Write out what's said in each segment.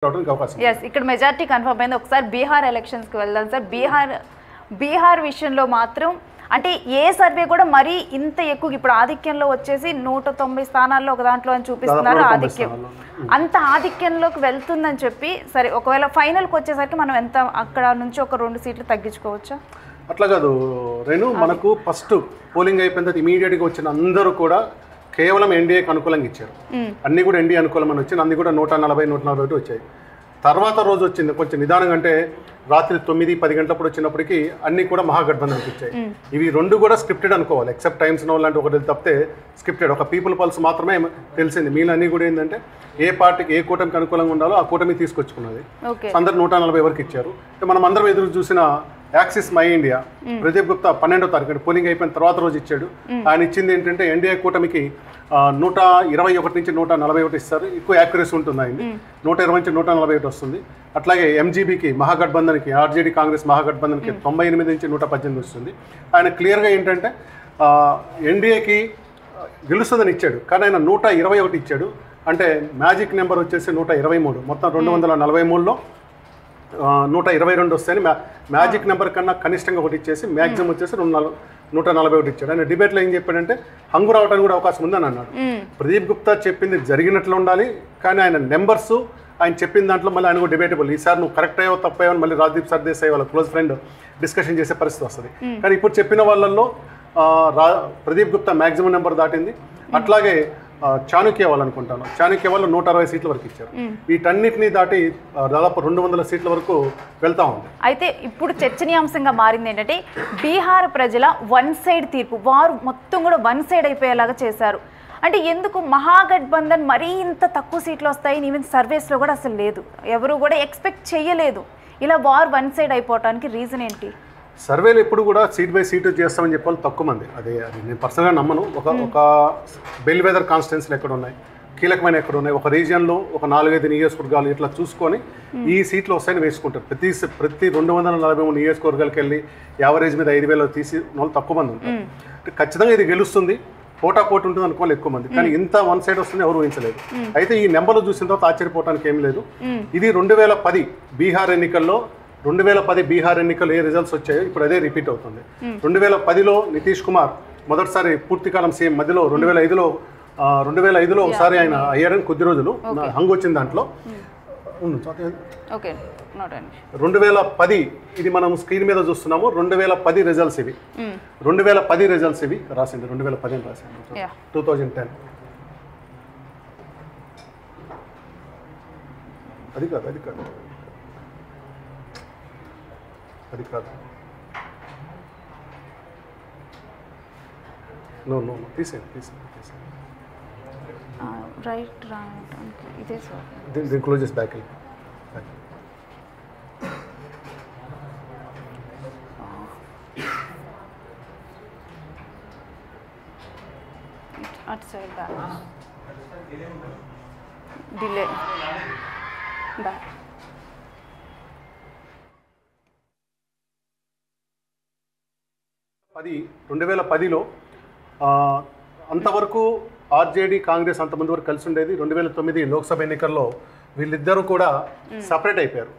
ఇక్కడ majority confirm అయింది. ఒకసారి బీహార్ ఎలక్షన్స్కి వెళ్దాం సార్. బీహార్ విషయంలో మాత్రం అంటే ఏ సర్వే కూడా మరీ ఇంత ఎక్కువ ఇప్పుడు ఆధిక్యంలో వచ్చేసి 190 స్థానాల్లో ఒక దాంట్లో అని చూపిస్తున్నారు. ఆధిక్యం అంత ఆధిక్యంలోకి వెళ్తుందని చెప్పి సరే ఒకవేళ ఫైనల్కి వచ్చేసరికి మనం ఎంత అక్కడ నుంచి ఒక 2 సీట్లు తగ్గించుకోవచ్చా? అట్లా కాదు రేణు, మనకు ఫస్ట్ పోలింగ్ అయిపోయిన తర్వాత ఇమీడియట్గా వచ్చిన అందరూ కూడా కేవలం ఎన్డీఏకి అనుకూలంగా ఇచ్చారు. అన్నీ కూడా ఎన్డీఏ అనుకూలం అని వచ్చింది. అన్ని కూడా 140 వచ్చాయి. తర్వాత రోజు వచ్చింది కొంచెం నిదానంగా, అంటే రాత్రి 9-10 గంటలప్పుడు వచ్చినప్పటికీ అన్నీ కూడా మహాగఠబంధన్కి ఇచ్చాయి. ఇవి 2 కూడా స్క్రిప్టెడ్ అనుకోవాలి. ఎక్సెప్ట్ టైమ్స్ నౌ లాంటి ఒకటి తప్పితే స్క్రిప్టెడ్. ఒక పీపుల్ పల్స్ మాత్రమే తెలిసింది. మీలో అన్నీ కూడా ఏంటంటే ఏ పార్టీకి ఏ కూటమికి అనుకూలంగా ఉండాలో ఆ కూటమి తీసుకొచ్చుకున్నది. అందరు 140 వరకు ఇచ్చారు. మనం అందరం ఎదురు చూసిన Axis My India Pradeep Gupta 12వ తారీఖు అంటే పోలింగ్ అయిపోయిన తర్వాత రోజు ఇచ్చాడు. ఆయన ఇచ్చింది ఏంటంటే ఎన్డీఏ కూటమికి 121 నుంచి 141 ఇస్తారు. ఎక్కువ యాక్యురసీ ఉంటుంది. ఆయన 120 నుంచి 141 వస్తుంది. అట్లాగే ఎంజీబీకి మహాగఠబంధన్కి ఆర్జేడీ కాంగ్రెస్ మహాగఠబంధన్కి 98 నుంచి 118 వస్తుంది. ఆయన క్లియర్గా ఏంటంటే ఎన్డీఏకి గెలుస్తుందని ఇచ్చాడు. కానీ ఆయన 121 ఇచ్చాడు. అంటే మ్యాజిక్ నెంబర్ వచ్చేసి 123. మొత్తం 243లో 122 వస్తాయని మ్యాజిక్ నెంబర్ కన్నా కనిష్టంగా ఒకటి ఇచ్చేసి మ్యాక్సిమం వచ్చేసి 141 ఇచ్చాడు. ఆయన డిబేట్లో ఏం చెప్పాడంటే హంగు రావడానికి కూడా అవకాశం ఉందని అన్నాడు. ప్రదీప్ గుప్తా చెప్పింది జరిగినట్లు ఉండాలి, కానీ ఆయన నెంబర్స్ ఆయన చెప్పిన దాంట్లో మళ్ళీ ఆయన కూడా డిబేటబుల్. ఈసారి నువ్వు కరెక్ట్ అయ్యావు తప్పయ్యావు అని మళ్ళీ రాజ్దీప్ సర్దేశాయి వాళ్ళ క్లోజ్ ఫ్రెండ్ డిస్కషన్ చేసే పరిస్థితి వస్తుంది. కానీ ఇప్పుడు చెప్పిన వాళ్ళల్లో ప్రదీప్ గుప్తా మ్యాక్సిమం నెంబర్ దాటింది. అట్లాగే చాణక్య వాళ్ళు అనుకుంటాను, చాణక్య వాళ్ళు 160 సీట్ల వరకు ఇచ్చారు. వీటన్నిటినీ దాటి దాదాపు 200 సీట్ల వరకు వెళ్తా ఉంది. అయితే ఇప్పుడు చర్చనీయాంశంగా మారింది ఏంటంటే బీహార్ ప్రజల వన్ సైడ్ తీర్పు. వారు మొత్తం కూడా వన్ సైడ్ అయిపోయేలాగా చేశారు. అంటే ఎందుకు మహాగఠబంధన్ మరీ ఇంత తక్కువ సీట్లు వస్తాయని ఈవెన్ సర్వేస్లో కూడా అసలు లేదు, ఎవరు కూడా ఎక్స్పెక్ట్ చేయలేదు. ఇలా వార్ వన్ సైడ్ అయిపోవటానికి రీజన్ ఏంటి? సర్వేలు ఎప్పుడు కూడా సీట్ బై సీట్ చేస్తామని చెప్పాలి తక్కువ మంది. అది నేను పర్సనల్గా నమ్మను. ఒక బెల్ వెదర్ కాన్స్టిట్యున్సీలు ఎక్కడ ఉన్నాయి, కీలకమైన ఎక్కడ ఉన్నాయి, ఒక రీజియన్లో ఒక 4-5 నియోజకవర్గాలు ఇట్లా చూసుకొని ఈ సీట్లు వస్తాయని వేసుకుంటారు. ప్రతి 243 నియోజకవర్గాలకు వెళ్ళి యావరేజ్ మీద 5,000 తీసి వాళ్ళు తక్కువ మంది ఉంటారు. ఖచ్చితంగా ఇది గెలుస్తుంది, పోటాపోటీ ఉంటుంది అనుకోవాలి ఎక్కువ మంది. కానీ ఇంత వన్ సైడ్ వస్తుంది ఎవరు ఊహించలేదు. అయితే ఈ నెంబర్లు చూసిన తర్వాత ఆశ్చర్యపోవడానికి ఏం లేదు. ఇది 2010 బీహార్ ఎన్నికల్లో 2010 బీహార్ ఎన్నికల్లో ఏ రిజల్ట్స్ వచ్చాయో ఇప్పుడు అదే రిపీట్ అవుతుంది. 2010లో నితీష్ కుమార్ మొదటిసారి పూర్తికాలం సీఎం, మధ్యలో 2005లో ఒకసారి ఆయన అయ్యారని కొద్ది రోజులు హంగు వచ్చింది. దాంట్లో 2010 ఇది మనం స్క్రీన్ మీద చూస్తున్నాము. 2010 రిజల్ట్స్ ఇవి. 2010 రిజల్ట్స్ ఇవి రాసింది. 2010 అని రాసింది. 2010 అది కాదు నో తీసేయండి. రైట్ ఇదే సార్. దీని క్లోజ్ చేసి బ్యాక్ అటు సైడ్ డిలే బ్యాక్. 2010లో అంతవరకు ఆర్జేడీ కాంగ్రెస్ అంతమంది వరకు కలిసి ఉండేది. 2009 లోక్సభ ఎన్నికల్లో వీళ్ళిద్దరూ కూడా సపరేట్ అయిపోయారు.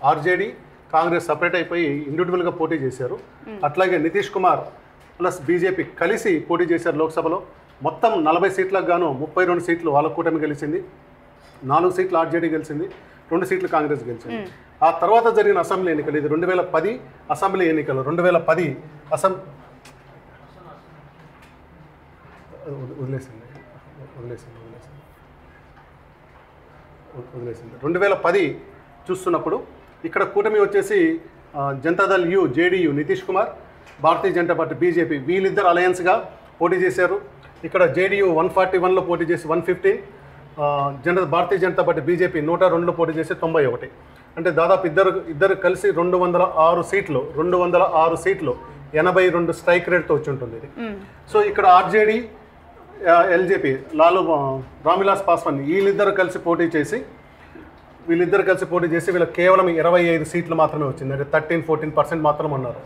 ఆర్జేడీ కాంగ్రెస్ సపరేట్ అయిపోయి ఇండివిజువల్గా పోటీ చేశారు. అట్లాగే నితీష్ కుమార్ ప్లస్ బీజేపీ కలిసి పోటీ చేశారు లోక్సభలో. మొత్తం 40 సీట్లకు గాను 32 సీట్లు వాళ్ళ కూటమి గెలిచింది, 4 సీట్లు ఆర్జేడీ గెలిచింది, 2 సీట్లు కాంగ్రెస్ గెలిచింది. ఆ తర్వాత జరిగిన అసెంబ్లీ ఎన్నికలు, ఇది 2010 అసెంబ్లీ ఎన్నికలు. 2010 వదిలేసింది. 2010 చూస్తున్నప్పుడు ఇక్కడ కూటమి వచ్చేసి Janata Dal you, JDU, Nitish Kumar, Bharatiya Janata party BJP వీళ్ళిద్దరు అలయన్స్గా పోటీ చేశారు. ఇక్కడ జేడీయూ 141లో పోటీ చేసి 115, భారతీయ జనతా పార్టీ బీజేపీ 102లో పోటీ చేసి 91. అంటే దాదాపు ఇద్దరు కలిసి 206 సీట్లు 82 స్ట్రైక్ రేట్తో వచ్చి ఉంటుంది ఇది. సో ఇక్కడ ఆర్జేడీ, ఎల్జేపీ, రామ్విలాస్ పాస్వాన్ వీళ్ళిద్దరు కలిసి పోటీ చేసి వీళ్ళకి కేవలం 25 సీట్లు మాత్రమే వచ్చింది. అంటే 13-14% మాత్రమే ఉన్నారు.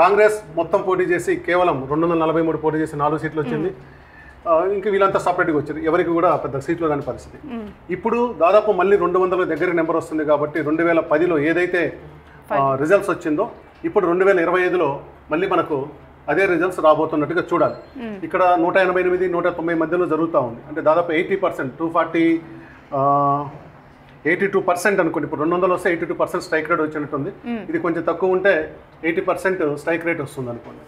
కాంగ్రెస్ మొత్తం పోటీ చేసి కేవలం 243 పోటీ చేసి 4 సీట్లు వచ్చింది. ఇంక వీళ్ళంతా సపరేట్గా వచ్చారు, ఎవరికి కూడా పెద్ద సీట్లు రాని పరిస్థితి. ఇప్పుడు దాదాపు మళ్ళీ 200 దగ్గర నెంబర్ వస్తుంది కాబట్టి 2010లో ఏదైతే రిజల్ట్స్ వచ్చిందో ఇప్పుడు 2025లో మళ్ళీ మనకు అదే రిజల్ట్స్ రాబోతున్నట్టుగా చూడాలి. ఇక్కడ 188, 190 మధ్యలో జరుగుతూ ఉంది. అంటే దాదాపు 80%, 82% అనుకోండి. ఇప్పుడు 200 వస్తే 82% స్ట్రైక్ రేట్ వచ్చినట్టుంది. ఇది కొంచెం తక్కువ ఉంటే 80% స్ట్రైక్ రేట్ వస్తుంది అనుకోండి.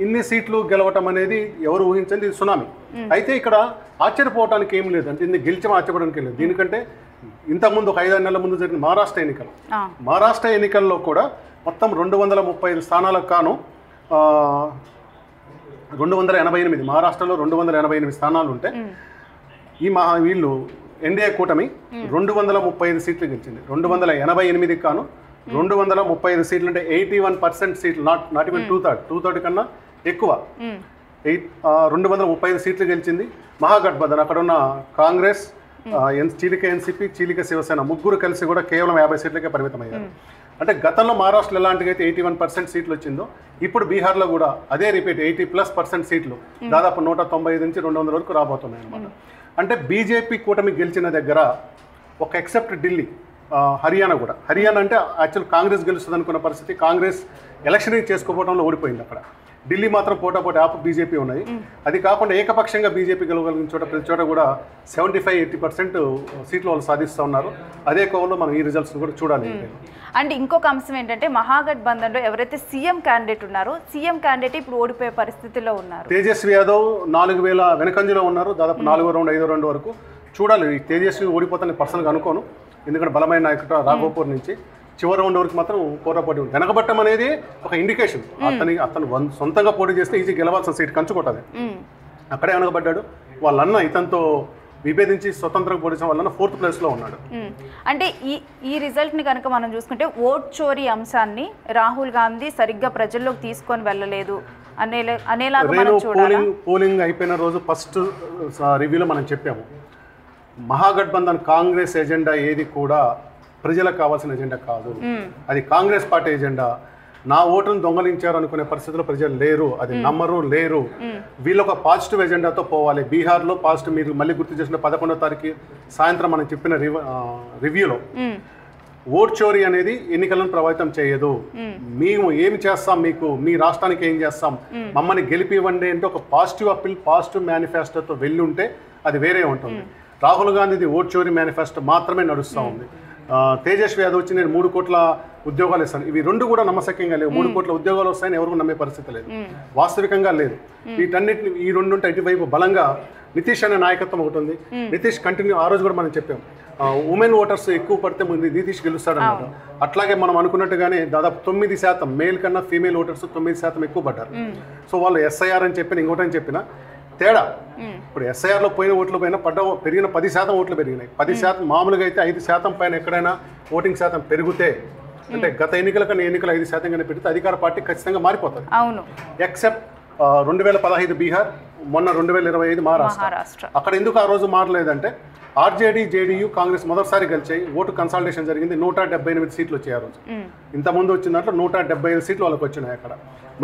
ఇన్ని సీట్లు గెలవటం అనేది ఎవరు ఊహించండి, ఇది సునామీ. అయితే ఇక్కడ ఆశ్చర్యపోవడానికి ఏం లేదు, అంటే ఇది గెలిచడం ఆశ్చర్యపోవడానికి లేదు. దీనికంటే ఇంతకుముందు ఒక 5-6 నెలల ముందు జరిగిన మహారాష్ట్ర ఎన్నికల్లో కూడా మొత్తం 235 స్థానాలకు కాను 288, మహారాష్ట్రలో 288 స్థానాలు ఉంటే వీళ్ళు ఎన్డీఏ కూటమి 235 సీట్లు గెలిచింది. 288 కాను 235 సీట్లు అంటే 81% సీట్లు, నాట్ ఈవెన్ 2/3 కన్నా ఎక్కువ. 235 సీట్లు గెలిచింది. మహాగఠబంధన్ అక్కడ ఉన్న కాంగ్రెస్, చీలిక ఎన్సీపీ, చీలిక శివసేన ముగ్గురు కలిసి కూడా కేవలం 50 సీట్లకే పరిమితమయ్యారు. అంటే గతంలో మహారాష్ట్రలో ఎలాంటిగా అయితే 81% సీట్లు వచ్చిందో ఇప్పుడు బీహార్లో కూడా అదే రిపీట్ 80+% సీట్లు, దాదాపు 195 నుంచి 200 వరకు రాబోతున్నాయి అనమాట. అంటే బీజేపీ కూటమి గెలిచిన దగ్గర ఒక ఎక్సెప్ట్ ఢిల్లీ, హర్యానా అంటే యాక్చువల్ కాంగ్రెస్ గెలుస్తుంది అనుకున్న పరిస్థితి. కాంగ్రెస్ ఎలక్షనింగ్ చేసుకోవడంలో ఓడిపోయింది. అక్కడ ఢిల్లీ మాత్రం పోటాపోటీ బీజేపీ ఉన్నాయి. అది కాకుండా ఏకపక్షంగా బీజేపీ గెలవగలిగిన చోట ప్రతి చోట కూడా 75-80% సీట్లు వాళ్ళు సాధిస్తూ ఉన్నారు. అదే కోవలో మనం ఈ రిజల్ట్స్ కూడా చూడాలి. అండ్ ఇంకొక అంశం ఏంటంటే మహాగఠబంధన్లో ఎవరైతే సీఎం క్యాండిడేట్ ఉన్నారో సీఎం క్యాండిడేట్ ఇప్పుడు ఓడిపోయే పరిస్థితిలో ఉన్నారు. తేజస్వి యాదవ్ 4000 వెనకంజలో ఉన్నారు, దాదాపు 4వ రౌండ్ 5వ రౌండ్ వరకు. చూడాలి, తేజస్వి ఓడిపోతానని పర్సనల్గా అనుకోను, ఎందుకంటే బలమైన నాయకుడు రాఘోపూర్ నుంచి చివరి రౌండ్ వరకు మాత్రం పోటాపోటీ ఉంది. వెనకబట్టం అనేది ఒక ఇండికేషన్, అతను సొంతంగా పోటీ చేస్తే ఈజీ గెలవాల్సిన సీట్ కంచుకోటది. అక్కడే వెనకబడ్డాడు. వాళ్ళన్న ఇతనితో విభేదించి స్వతంత్రంగా పోటీ చేయడం వల్ల 4th ప్లేస్లో ఉన్నాడు. అంటే ఈ రిజల్ట్ని కనుక మనం చూసుకుంటే ఓట్ చోరీ అంశాన్ని రాహుల్ గాంధీ సరిగ్గా ప్రజల్లోకి తీసుకొని వెళ్ళలేదు అనేలాగా పోలింగ్ అయిపోయిన రోజు ఫస్ట్ రివ్యూలో మనం చెప్పాము, మహాగఠబంధన్ కాంగ్రెస్ ఎజెండా ఏది కూడా ప్రజలకు కావాల్సిన ఎజెండా కాదు, అది కాంగ్రెస్ పార్టీ ఎజెండా. నా ఓటును దొంగలించారు అనుకునే పరిస్థితిలో ప్రజలు లేరు, అది నమ్మరు లేరు. వీళ్ళు ఒక పాజిటివ్ ఎజెండాతో పోవాలి. బీహార్లో పాజిటివ్, మీరు మళ్ళీ గుర్తు చేసిన 11వ తారీఖు సాయంత్రం మనం చెప్పిన రివ్యూలో ఓట్ చోరీ అనేది ఎన్నికలను ప్రభావితం చేయదు. మేము ఏమి చేస్తాం, మీకు మీ రాష్ట్రానికి ఏం చేస్తాం, మమ్మల్ని గెలిపివ్వండి అంటే ఒక పాజిటివ్ అప్పీల్, పాజిటివ్ మేనిఫెస్టోతో వెళ్ళి ఉంటే అది వేరే ఉంటుంది. రాహుల్ గాంధీది ఓట్ చోరీ మేనిఫెస్టో మాత్రమే నడుస్తూ ఉంది. తేజస్వి యాదవ్ వచ్చి నేను 3 కోట్ల ఉద్యోగాలు ఇస్తాను, ఇవి రెండు కూడా నమ్మశక్యంగా లేవు. 3 కోట్ల ఉద్యోగాలు వస్తాయని ఎవరు నమ్మే పరిస్థితి లేదు, వాస్తవికంగా లేదు. వీటన్నిటిని ఈ రెండు ఉంటే ఇటువైపు బలంగా నితీష్ అనే నాయకత్వం ఒకటి ఉంది. నితీష్ కంటిన్యూ, ఆ రోజు కూడా మనం చెప్పాం ఉమెన్ ఓటర్స్ ఎక్కువ పడితే ముందు నితీష్ గెలుస్తాడన్నమాట. అట్లాగే మనం అనుకున్నట్టుగానే దాదాపు 9% మేల్ కన్నా ఫీమేల్ ఓటర్స్ 9% ఎక్కువ పడ్డారు. సో వాళ్ళు ఎస్ఐఆర్ అని చెప్పిన ఇంకోటని చెప్పిన తేడా. ఇప్పుడు ఎస్ఐఆర్లో పోయిన ఓట్లు పైన పెరిగిన 10% ఓట్లు పెరిగినాయి. 10% మామూలుగా అయితే 5% పైన ఎక్కడైనా ఓటింగ్ శాతం పెరిగితే, అంటే గత ఎన్నికల కన్నా ఎన్నికలు 5% కన్నా పెరిగితే అధికార పార్టీ ఖచ్చితంగా మారిపోతుంది. ఎక్సెప్ట్ 2015 బీహార్, మొన్న 2025 మహారాష్ట్ర. అక్కడ ఎందుకు ఆ రోజు మారలేదంటే ఆర్జేడీ, జేడీయూ, కాంగ్రెస్ మొదటిసారి గెలిచాయి. ఓటు కన్సల్టేషన్ జరిగింది. 178 సీట్లు వచ్చాయి ఆ రోజు. ఇంతకుముందు వచ్చిన దాంట్లో 175 సీట్లు వాళ్ళకి వచ్చినాయి. అక్కడ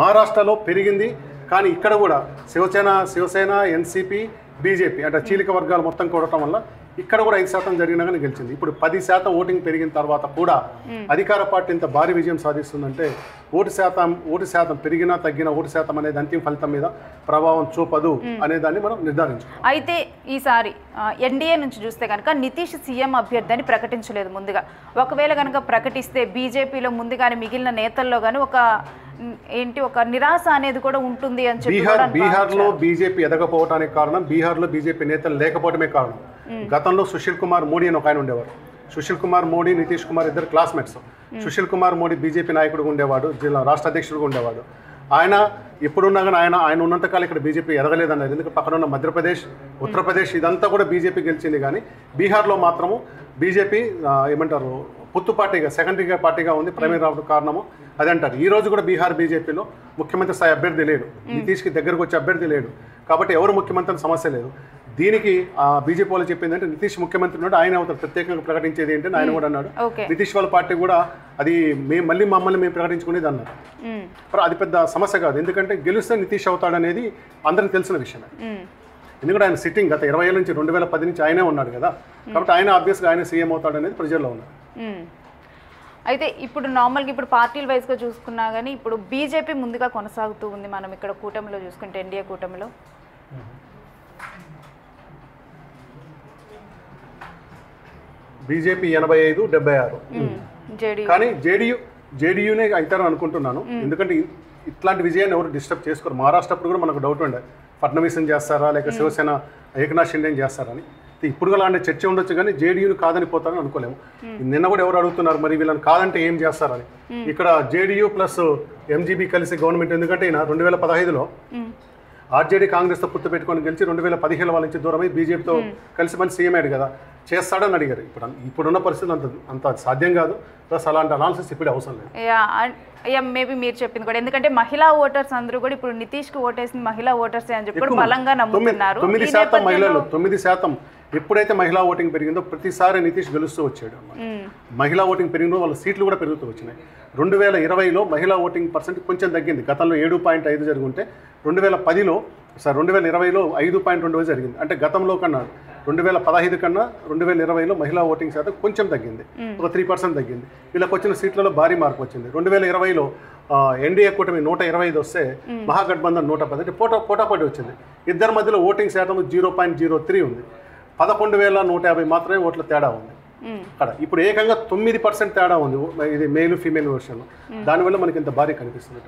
మహారాష్ట్రలో పెరిగింది. కానీ ఇక్కడ కూడా శివసేన, ఎన్సీపీ, బీజేపీ అంటే చీలిక వర్గాలు మొత్తం కూడటం వల్ల ఇక్కడ కూడా 5% జరిగినా కానీ గెలిచింది. ఇప్పుడు 10% ఓటింగ్ పెరిగిన తర్వాత కూడా అధికార పార్టీ ఇంత భారీ విజయం సాధిస్తుందంటే ఓటు శాతం పెరిగినా తగ్గినా ఓటు శాతం అనేది అంతిమ ఫలితం మీద ప్రభావం చూపదు అనే దాన్ని మనం నిర్ధారించాం. అయితే ఈసారి ఎన్డీఏ నుంచి చూస్తే కనుక నితీష్ సీఎం అభ్యర్థి అని ప్రకటించలేదు ముందుగా. ఒకవేళ కనుక ప్రకటిస్తే బీజేపీలో ముందుగానే మిగిలిన నేతల్లో కానీ ఒక నిరాశ అనేది కూడా ఉంటుంది అని చెప్పి బీహార్లో బీజేపీ ఎదగపోవడానికి కారణం బీహార్లో బీజేపీ నేతలు లేకపోవడమే కారణం. గతంలో సుశీల్ కుమార్ మోడీ అని ఒక ఆయన ఉండేవారు. సుశీల్ కుమార్ మోడీ, నితీష్ కుమార్ ఇద్దరు క్లాస్మేట్స్. సుశీల్ కుమార్ మోడీ బీజేపీ నాయకుడుగా ఉండేవాడు, జిల్లా రాష్ట్ర అధ్యక్షుడిగా ఉండేవాడు. ఆయన ఎప్పుడున్నా కానీ ఆయన ఉన్నంతకాలం ఇక్కడ బీజేపీ ఎదగలేదన్నారు. ఎందుకంటే పక్కన ఉన్న మధ్యప్రదేశ్, ఉత్తరప్రదేశ్ ఇదంతా కూడా బీజేపీ గెలిచింది. కానీ బీహార్లో మాత్రము బీజేపీ ఏమంటారు పొత్తు పార్టీగా, సెకండరీగా పార్టీగా ఉంది. ప్రైమరీ రావడం కారణము అదే అంటారు. ఈ రోజు కూడా బీహార్ బీజేపీలో ముఖ్యమంత్రి స్థాయి అభ్యర్థి లేడు, నితీష్కి దగ్గరకు వచ్చే అభ్యర్థి లేడు. కాబట్టి ఎవరు ముఖ్యమంత్రి సమస్య లేదు. దీనికి బీజేపీ వాళ్ళు చెప్పిందంటే నితీష్ ముఖ్యమంత్రి ఉన్నాడు, ఆయన అవుతారు. ప్రత్యేకంగా ప్రకటించేది ఏంటంటే ఆయన కూడా అన్నాడు. నితీష్ వాళ్ళ పార్టీ కూడా అది మమ్మల్ని మేము ప్రకటించుకునేది అన్నారు. అది పెద్ద సమస్య కాదు, ఎందుకంటే గెలిస్తే నితీష్ అవుతాడనేది అందరికి తెలిసిన విషయమే. ఎందుకంటే ఆయన సిట్టింగ్ గత 20 ఏళ్ళ నుంచి 2010 నుంచి ఆయనే ఉన్నాడు కదా, కాబట్టి ఆయన ఆబ్వియస్గా ఆయన సీఎం అవుతాడు అనేది ప్రజల్లో ఉన్నారు. అయితే ఇప్పుడు నార్మల్గా ఇప్పుడు పార్టీల వైజ్గా చూసుకున్నా కానీ ఇప్పుడు బీజేపీ ముందుగా కొనసాగుతూ ఉంది. మనం ఇక్కడ కూటమిలో చూసుకుంటే ఎన్డీఏ కూటమిలో బీజేపీ 85-76, కానీ జేడీయూనే అవుతారని అనుకుంటున్నాను. ఎందుకంటే ఇట్లాంటి విజయాన్ని ఎవరు డిస్టర్బ్ చేసుకోరు. మహారాష్ట్ర అప్పుడు కూడా మనకు డౌట్ ఉండే ఫడ్నవీస్ని చేస్తారా లేక శివసేన ఏకనాథ్ షిండేని చేస్తారని. ఇప్పుడు కూడా అలాంటి చర్చ ఉండొచ్చు, కానీ జేడీయూని కాదని పోతారని అనుకోలేము. నిన్న కూడా ఎవరు అడుగుతున్నారు మరి వీళ్ళని కాదంటే ఏం చేస్తారని. ఇక్కడ జేడీయూ ప్లస్ ఎంజీబీ కలిసి గవర్నమెంట్, ఎందుకంటే ఈయన 2015లో ఆర్జేడీ కాంగ్రెస్తో పుత్తు పెట్టుకొని గెలిచి 2017 వాళ్ళ నుంచి దూరమై బీజేపీతో కలిసి మంచి సీఎం అయ్యాడు కదా, చేస్తాడని అడిగారు. ఇప్పుడున్న పరిస్థితి అంత సాధ్యం కాదు. ప్లస్ అలాంటి అనాలిసిస్ ఇప్పుడు అవసరం లేదు. మేబీ మీరు చెప్పింది కూడా, ఎందుకంటే మహిళా ఓటర్స్ అందరూ కూడా ఇప్పుడు నితీష్కి ఓటేసింది మహిళా ఓటర్స్ అని చెప్పి బలంగా నమ్ముతున్నారు. 9% మహిళలు 9%. ఎప్పుడైతే మహిళా ఓటింగ్ పెరిగిందో ప్రతిసారి నితీష్ గెలుస్తూ వచ్చాడు. మహిళా ఓటింగ్ పెరిగిందో వాళ్ళ సీట్లు కూడా పెరుగుతూ వచ్చినాయి. 2020లో మహిళా ఓటింగ్ పర్సెంట్ కొంచెం తగ్గింది. గతంలో 7.5 జరుగుంటే 2020లో 5.2 జరిగింది. అంటే గతంలో కన్నా 2015 కన్నా 2020లో మహిళా ఓటింగ్ శాతం కొంచెం తగ్గింది, ఒక 3% తగ్గింది. వీళ్ళకి వచ్చిన సీట్లలో భారీ మార్పు వచ్చింది. 2020లో ఎన్డీఏ కూటమి 125 వస్తే మహాగఠబంధన్ 110, అంటే పోటాపోటీ వచ్చింది. ఇద్దరి మధ్యలో ఓటింగ్ శాతం 0.03 ఉంది. 11,150 మాత్రమే ఓట్ల తేడా ఉంది అక్కడ. ఇప్పుడు ఏకంగా 9% తేడా ఉంది, ఇది మేల్ ఫీమేల్ వర్షన్. దానివల్ల మనకి ఇంత భారీ కనిపిస్తుంది.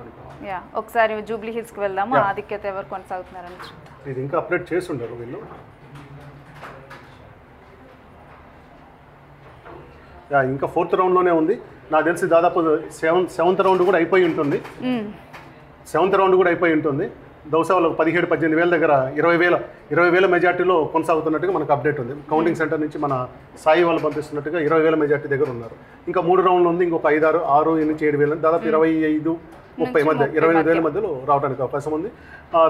ఒకసారి జూబ్లీ హిల్స్కి వెళ్దాము. ఆధిక్యత ఎవరు కొనసాగుతున్నారని ఇది ఇంకా అప్డేట్ చేస్తుంటారు వీళ్ళు. ఇంకా 4th రౌండ్లోనే ఉంది. నాకు తెలిసి దాదాపు 7th రౌండ్ కూడా అయిపోయి ఉంటుంది. 7th రౌండ్ కూడా అయిపోయి ఉంటుంది. బహుశా వాళ్ళకు 17-18 వేల దగ్గర 20,000 మెజార్టీలో కొనసాగుతున్నట్టుగా మనకు అప్డేట్ ఉంది. కౌంటింగ్ సెంటర్ నుంచి మన సాయి వాళ్ళు పంపిస్తున్నట్టుగా 20,000 మెజార్టీ దగ్గర ఉన్నారు. ఇంకా 3 రౌండ్లు ఉంది. ఇంకొక 6 నుంచి 7,000, దాదాపు 25-30 మధ్య 28,000 మధ్యలో రావడానికి అవకాశం ఉంది.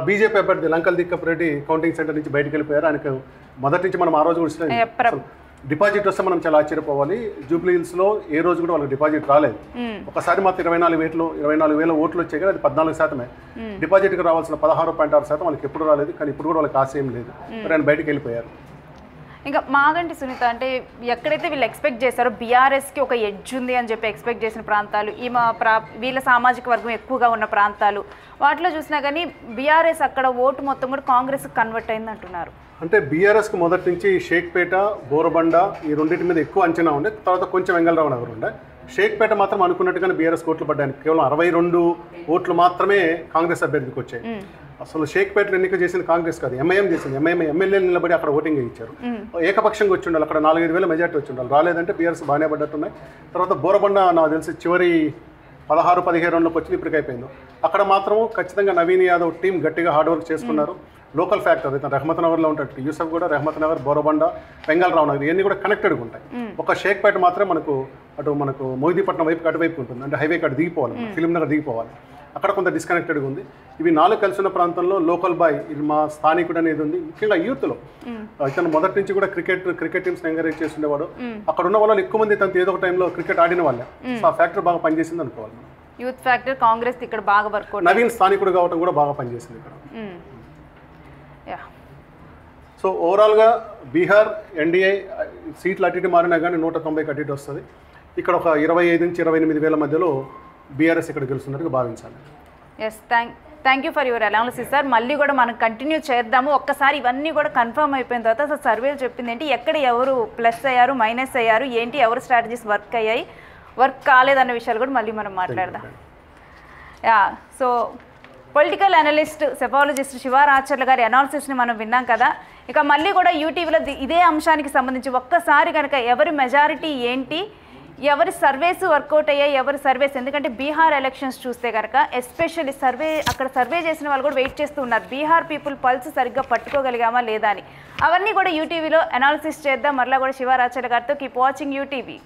బీజేపీ అభ్యర్థి లంకల్ దిక్కపరెడ్డి కౌంటింగ్ సెంటర్ నుంచి బయటకు వెళ్ళిపోయారు. ఆయనకు మొదటి నుంచి మనం ఆ రోజు కూడా డిపాజిట్ వస్తే మనం చాలా ఆశ్చర్యపోవాలి. జూబ్లీ హిల్స్లో ఏ రోజు కూడా వాళ్ళకి డిపాజిట్ రాలేదు. ఒకసారి మాత్రం 24,000 ఓట్లు వచ్చాయి కదా, అది 14%. డిపాజిట్కి రావాల్సిన 16.6% వాళ్ళకి ఎప్పుడు రాలేదు. కానీ ఇప్పుడు కూడా వాళ్ళకి ఆశ ఏం లేదు. మరి ఆయన బయటకు వెళ్ళిపోయారు. ఇంకా మాగంటి సునీత అంటే ఎక్కడైతే వీళ్ళు ఎక్స్పెక్ట్ చేశారో బీఆర్ఎస్కి ఒక ఎడ్జ్ ఉంది అని చెప్పి ఎక్స్పెక్ట్ చేసిన ప్రాంతాలు, వీళ్ళ సామాజిక వర్గం ఎక్కువగా ఉన్న ప్రాంతాలు, వాటిలో చూసినా కానీ బీఆర్ఎస్ అక్కడ ఓటు మొత్తం కూడా కాంగ్రెస్కి కన్వర్ట్ అయింది అంటున్నారు. అంటే బీఆర్ఎస్కి మొదటి నుంచి షేక్పేట, బోరబండ ఈ రెండింటి మీద ఎక్కువ అంచనా ఉండే. తర్వాత కొంచెం వెంగళరావు నగర్ ఉండే. షేక్పేట మాత్రం అనుకున్నట్టుగానే బీఆర్ఎస్ ఓట్లు పడ్డాయి. కేవలం 62 ఓట్లు మాత్రమే కాంగ్రెస్ అభ్యర్థికి వచ్చాయి. అసలు షేక్పేటలో ఎన్నిక చేసింది కాంగ్రెస్ కాదు, ఎంఐఎం చేసింది. ఎంఐఎం ఎమ్మెల్యేలు నిలబడి అక్కడ ఓటింగ్ ఇచ్చారు. ఏకపక్షంగా వచ్చి ఉండాలి. అక్కడ 4-5 వేల మెజార్టీ వచ్చి ఉండాలి. రాలేదంటే బీఆర్ఎస్ బాగానే పడ్డట్టున్నాయి. తర్వాత బోరబండ నాకు తెలిసి చివరి 16-17 రౌండ్లకు వచ్చి ఇప్పటికి అయిపోయింది. అక్కడ మాత్రం ఖచ్చితంగా నవీన్ యాదవ్ టీం గట్టిగా హార్డ్ వర్క్ చేసుకున్నారు. లోకల్ ఫ్యాక్టర్ అయితే రహమత్ నగర్లో ఉంటాడు యూసఫ్ కూడా, రహమత్ నగర్, బోరబండ, వెంగళరావు నగర్ ఇవన్నీ కూడా కనెక్టెడ్గా ఉంటాయి. ఒక షేక్పేట మాత్రమే మనకు మొహిదీపట్నం వైపు అటువైపు ఉంటుంది. అంటే హైవే కాడ దిగిపోవాలి, ఫిలిం నగర్ దిగిపోవాలి. అక్కడ కొంత డిస్కనెక్టెడ్గా ఉంది. ఇవి 4 కలిసి ఉన్న ప్రాంతంలో లోకల్ బాయ్, ఇది మా స్థానికుడు అనేది ఉంది. ముఖ్యంగా యూత్లో ఇతను మొదటి నుంచి కూడా క్రికెట్ టీమ్స్ ఎంకరేజ్ చేస్తుండేవాడు. అక్కడ ఉన్న వాళ్ళు ఎక్కువ మంది తనతో ఏదో ఒక టైంలో క్రికెట్ ఆడిన వాళ్ళే. ఆ ఫ్యాక్టర్ బాగా పనిచేసింది అనుకోవాలి. యూత్ ఫ్యాక్టర్ కాంగ్రెస్ ఇక్కడ బాగా వర్క్. నవీన్ స్థానికుడు కావడం కూడా బాగా పనిచేసింది ఇక్కడ. సో ఓవరాల్గా బీహార్ ఎన్డీఏ సీట్లు అటు ఇటు మారినా కానీ 190కి అటు ఇటు వస్తుంది. ఇక్కడ ఒక 25 నుంచి 28 వేల మధ్యలో బీఆర్ఎస్ ఇక్కడ గెలుస్తున్నట్టుగా భావించాలి. Yes, thank you for your analysis sir. మళ్ళీ కూడా మనం కంటిన్యూ చేద్దాము. ఒక్కసారి ఇవన్నీ కూడా కన్ఫర్మ్ అయిపోయిన తర్వాత అసలు సర్వేలు చెప్పింది ఏంటి, ఎక్కడ ఎవరు ప్లస్ అయ్యారు, మైనస్ అయ్యారు, ఏంటి ఎవరు స్ట్రాటజీస్ వర్క్ అయ్యాయి, వర్క్ కాలేదన్న విషయాలు కూడా మళ్ళీ మనం మాట్లాడదాం. సో పొలిటికల్ అనలిస్ట్, సెఫాలజిస్ట్ శివారాచర్ల గారి అనాలిసిస్ని మనం విన్నాం కదా. ఇక మళ్ళీ కూడా యూటీవీలో ఇదే అంశానికి సంబంధించి ఒక్కసారి కనుక ఎవరి మెజారిటీ ఏంటి, ఎవరి సర్వేస్ వర్కౌట్ అయ్యాయి, ఎవరి సర్వేస్, ఎందుకంటే బీహార్ ఎలక్షన్స్ చూస్తే కనుక ఎస్పెషల్లీ అక్కడ సర్వే చేసిన వాళ్ళు కూడా వెయిట్ చేస్తూ ఉన్నారు బీహార్ పీపుల్ పల్స్ సరిగ్గా పట్టుకోగలిగామా లేదా అని. అవన్నీ కూడా యూటీవీలో అనాలిసిస్ చేద్దాం. మరలా కూడా శివారాచర్ల గారితో. Keep watching UTV.